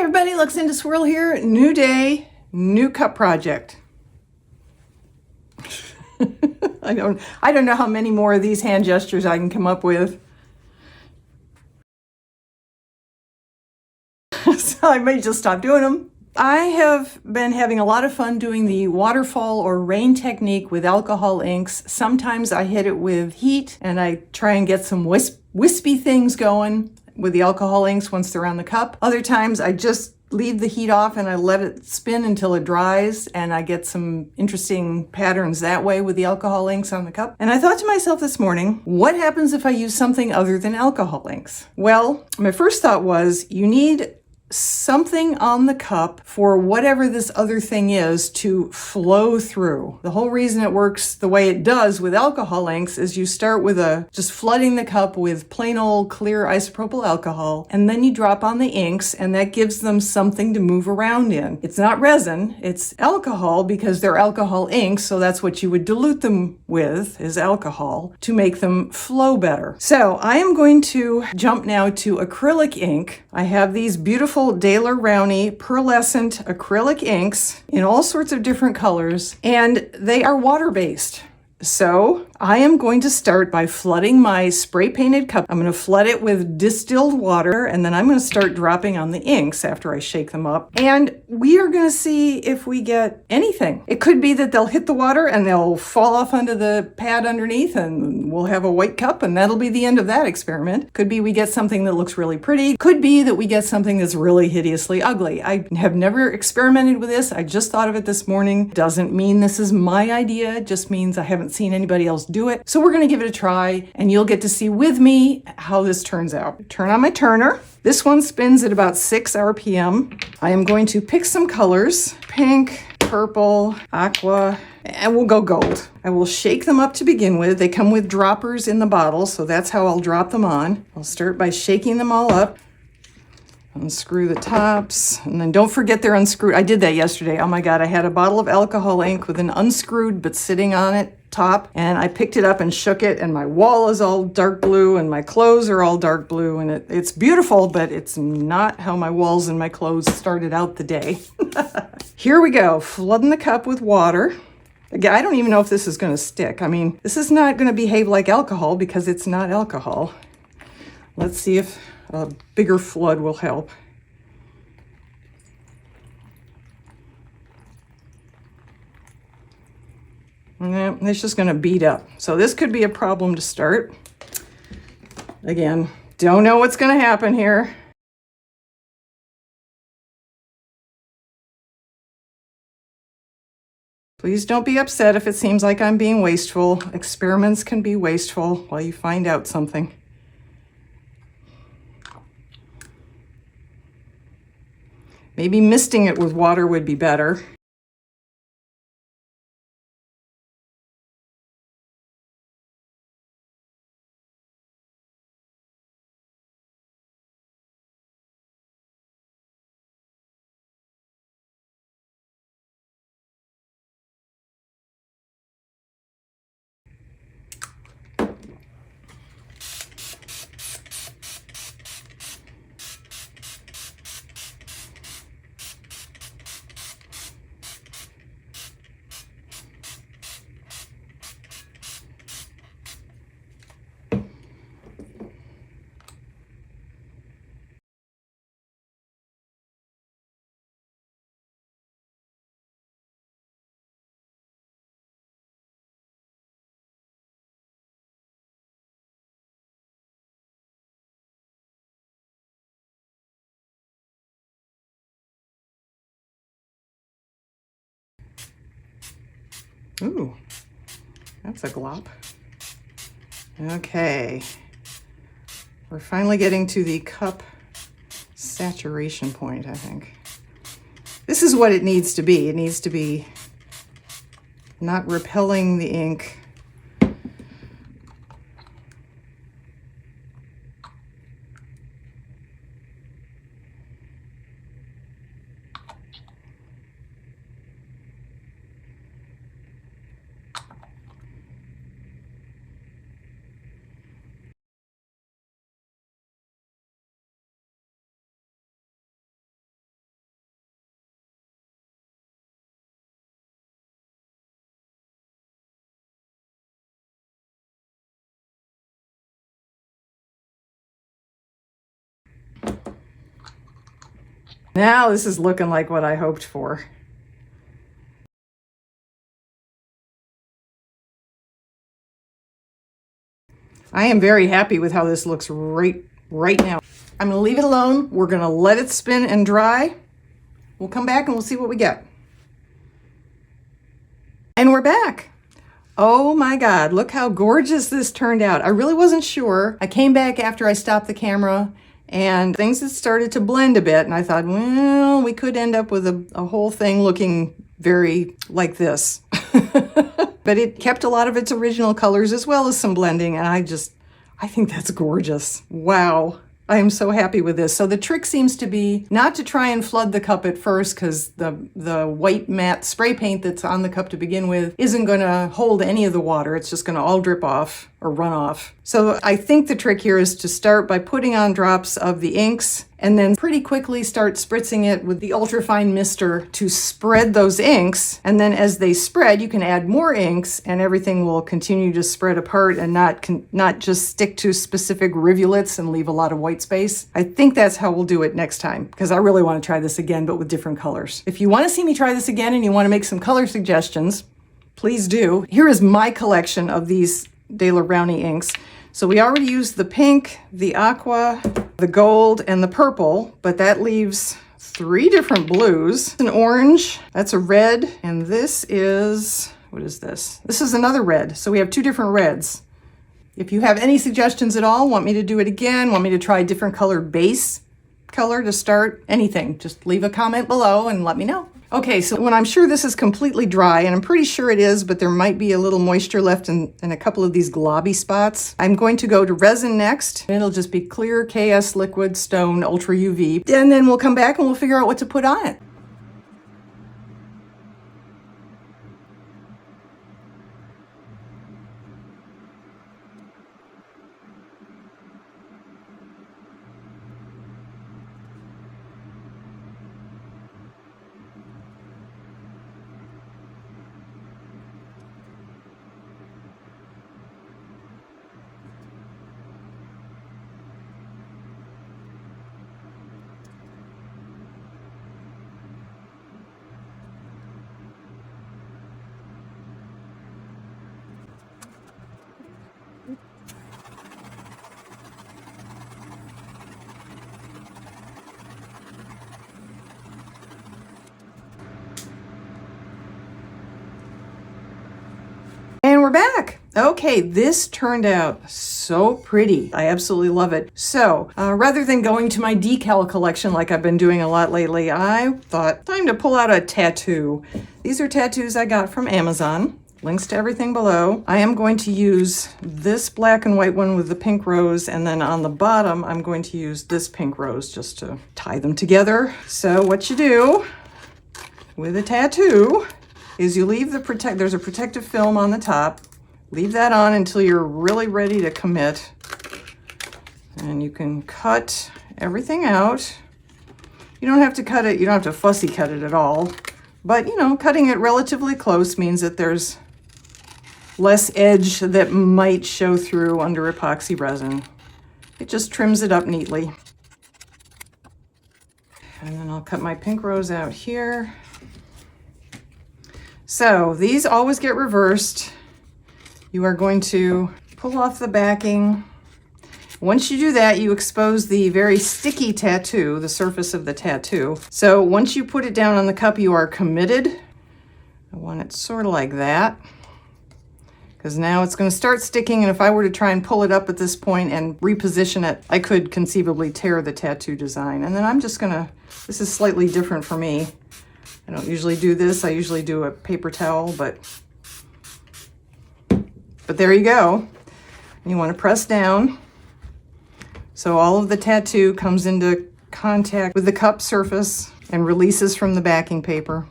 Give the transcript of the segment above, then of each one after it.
Everybody, Looks into Swirl here. New day, new cup project. I don't know how many more of these hand gestures I can come up with. So I may just stop doing them. I have been having a lot of fun doing the waterfall or rain technique with alcohol inks. Sometimes I hit it with heat and I try and get some wispy things going with the alcohol inks once they're on the cup. Other times I just leave the heat off and I let it spin until it dries, and I get some interesting patterns that way with the alcohol inks on the cup. And I thought to myself this morning, what happens if I use something other than alcohol inks? Well, my first thought was you need something on the cup for whatever this other thing is to flow through. The whole reason it works the way it does with alcohol inks is you start with just flooding the cup with plain old clear isopropyl alcohol, and then you drop on the inks, and that gives them something to move around in. It's not resin, it's alcohol, because they're alcohol inks, so that's what you would dilute them with, is alcohol, to make them flow better. So I am going to jump now to acrylic ink. I have these beautiful Daler Rowney Pearlescent Acrylic Inks in all sorts of different colors, and they are water-based. So I am going to start by flooding my spray painted cup. I'm going to flood it with distilled water, and then I'm going to start dropping on the inks after I shake them up. And we are going to see if we get anything. It could be that they'll hit the water and they'll fall off onto the pad underneath, and we'll have a white cup, and that'll be the end of that experiment. Could be we get something that looks really pretty. Could be that we get something that's really hideously ugly. I have never experimented with this. I just thought of it this morning. Doesn't mean this is my idea. It just means I haven't seen anybody else do it. So we're going to give it a try, and you'll get to see with me how this turns out. Turn on my turner. This one spins at about 6 RPM. I am going to pick some colors: pink, purple, aqua, and we'll go gold. I will shake them up to begin with. They come with droppers in the bottle, so that's how I'll drop them on. I'll start by shaking them all up. Unscrew the tops, and then don't forget they're unscrewed. I did that yesterday. Oh my God, I had a bottle of alcohol ink with an unscrewed but sitting on it top, and I picked it up and shook it, and my wall is all dark blue and my clothes are all dark blue, and it's beautiful, but it's not how my walls and my clothes started out the day. Here we go, flooding the cup with water. Again, I don't even know if this is going to stick. I mean, this is not going to behave like alcohol because it's not alcohol. Let's see if a bigger flood will help. Yeah, it's just going to beat up. So this could be a problem to start. Again, don't know what's going to happen here. Please don't be upset if it seems like I'm being wasteful. Experiments can be wasteful while you find out something. Maybe misting it with water would be better. Ooh, that's a glop. Okay, we're finally getting to the cup saturation point, I think. This is what it needs to be. It needs to be not repelling the ink. Now this is looking like what I hoped for. I am very happy with how this looks right now. I'm gonna leave it alone. We're gonna let it spin and dry. We'll come back and we'll see what we get. And we're back. Oh my God, look how gorgeous this turned out. I really wasn't sure. I came back after I stopped the camera and things had started to blend a bit, and I thought, well, we could end up with a whole thing looking very like this. But it kept a lot of its original colors as well as some blending, and I think that's gorgeous. Wow. I am so happy with this. So the trick seems to be not to try and flood the cup at first, because the white matte spray paint that's on the cup to begin with isn't going to hold any of the water. It's just going to all drip off or run off. So I think the trick here is to start by putting on drops of the inks and then pretty quickly start spritzing it with the ultrafine mister to spread those inks. And then as they spread, you can add more inks and everything will continue to spread apart and not just stick to specific rivulets and leave a lot of white space. I think that's how we'll do it next time, because I really want to try this again, but with different colors. If you want to see me try this again and you want to make some color suggestions, please do. Here is my collection of these Daler Brownie inks. So we already used the pink, the aqua, the gold, and the purple, but that leaves 3 different blues. An orange, that's a red, and this is, what is this? This is another red. So we have 2 different reds. If you have any suggestions at all, want me to do it again, want me to try a different color base color to start, anything, just leave a comment below and let me know. Okay, so when I'm sure this is completely dry, and I'm pretty sure it is, but there might be a little moisture left in a couple of these globby spots, I'm going to go to resin next. It'll just be clear KS liquid stone ultra UV, and then we'll come back and we'll figure out what to put on it. And we're back. Okay, this turned out so pretty. I absolutely love it. So rather than going to my decal collection like I've been doing a lot lately, I thought time to pull out a tattoo. These are tattoos I got from Amazon. Links to everything below. I am going to use this black and white one with the pink rose, and then on the bottom I'm going to use this pink rose just to tie them together. So what you do with a tattoo is you leave there's a protective film on the top. Leave that on until you're really ready to commit. And you can cut everything out. You don't have to cut it, you don't have to fussy cut it at all. But, you know, cutting it relatively close means that there's less edge that might show through under epoxy resin. It just trims it up neatly. And then I'll cut my pink rose out here. So these always get reversed. You are going to pull off the backing. Once you do that, you expose the very sticky tattoo, the surface of the tattoo. So once you put it down on the cup, you are committed. I want it sort of like that, because now it's going to start sticking, and if I were to try and pull it up at this point and reposition it, I could conceivably tear the tattoo design. And then I'm just going to, this is slightly different for me. I don't usually do this. I usually do a paper towel, but there you go. And you want to press down so all of the tattoo comes into contact with the cup surface and releases from the backing paper.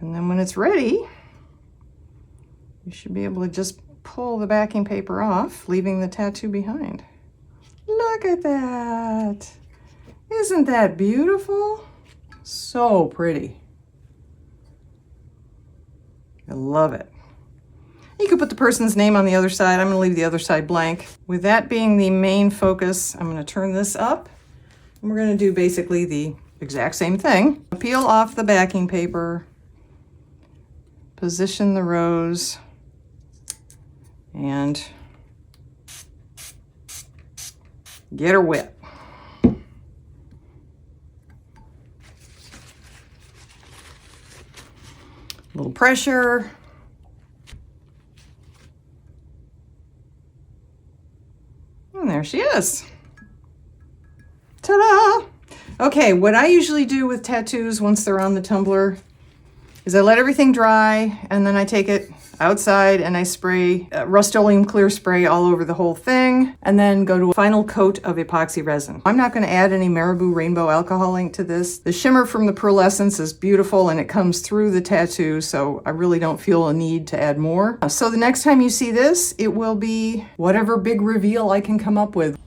And then when it's ready, you should be able to just pull the backing paper off, leaving the tattoo behind. Look at that. Isn't that beautiful? So pretty. I love it. You could put the person's name on the other side. I'm going to leave the other side blank. With that being the main focus, I'm going to turn this up. And we're going to do basically the exact same thing. Peel off the backing paper. Position the rose. And get her wet. A little pressure. And there she is. Ta-da! Okay, what I usually do with tattoos once they're on the tumbler is I let everything dry and then I take it outside and I spray Rust-Oleum clear spray all over the whole thing and then go to a final coat of epoxy resin. I'm not going to add any Marabou Rainbow Alcohol ink to this. The shimmer from the Pearlescence is beautiful and it comes through the tattoo, so I really don't feel a need to add more. So the next time you see this, it will be whatever big reveal I can come up with.